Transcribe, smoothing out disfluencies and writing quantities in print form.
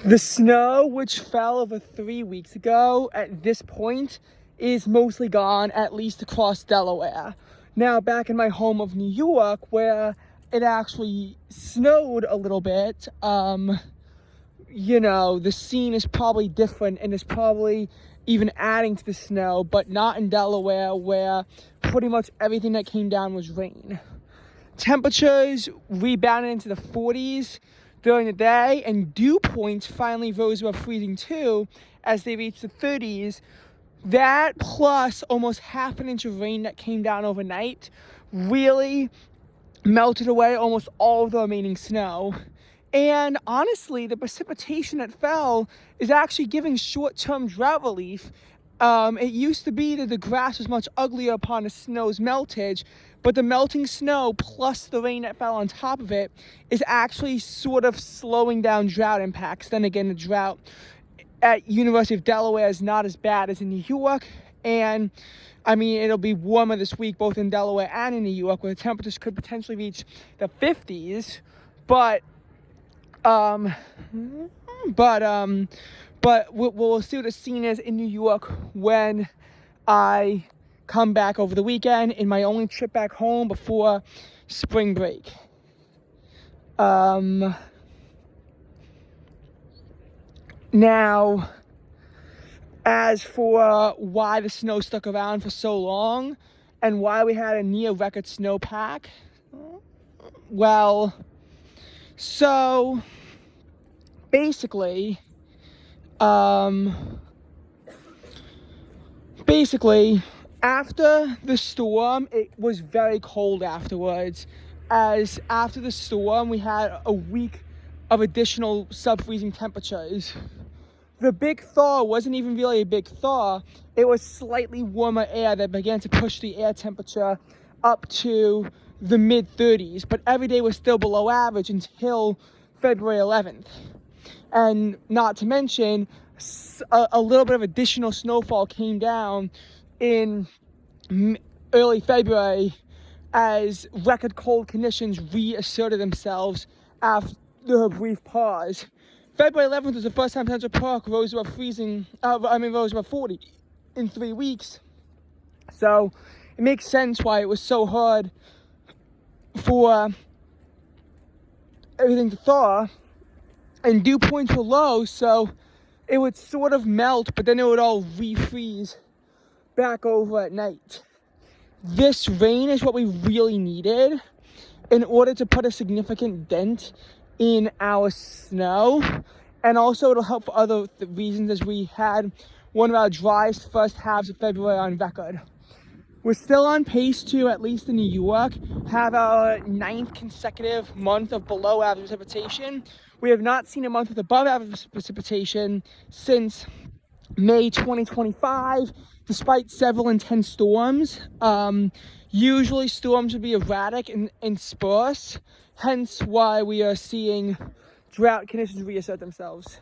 The snow, which fell over 3 weeks ago, at this point, is mostly gone, at least across Delaware. Now, back in my home of New York, where it actually snowed a little bit, you know, the scene is probably different and is probably even adding to the snow, but not in Delaware, where pretty much everything that came down was rain. Temperatures rebounded into the 40s during the day, and dew points finally rose above freezing too as they reached the 30s. That plus almost half an inch of rain that came down overnight really melted away almost all of the remaining snow. And honestly, the precipitation that fell is actually giving short-term drought relief. It used to be that the grass was much uglier upon the snow's meltage, but the melting snow plus the rain that fell on top of it is actually sort of slowing down drought impacts. Then again, the drought at University of Delaware is not as bad as in New York, and I mean, it'll be warmer this week both in Delaware and in New York, where the temperatures could potentially reach the 50s, but we'll see what the scene is in New York when I come back over the weekend in my only trip back home before spring break. Now, as for why the snow stuck around for so long and why we had a near record snowpack, well, so basically, after the storm, it was very cold afterwards. As after the storm, we had a week of additional sub-freezing temperatures. The big thaw wasn't even really a big thaw. It was slightly warmer air that began to push the air temperature up to the mid-30s, but every day was still below average until February 11th. And not to mention, a little bit of additional snowfall came down in early February as record cold conditions reasserted themselves after a brief pause. February 11th was the first time Central Park rose above 40 in 3 weeks. So it makes sense why it was so hard for everything to thaw. And dew points were low, so it would sort of melt, but then it would all refreeze back over at night. This rain is what we really needed in order to put a significant dent in our snow, and also it'll help for other reasons, as we had one of our driest first halves of February on record. We're still on pace to, at least in New York, have our 9th consecutive month of below average precipitation. We have not seen a month with above average precipitation since May 2025, despite several intense storms. Usually storms would be erratic and sparse, hence why we are seeing drought conditions reassert themselves.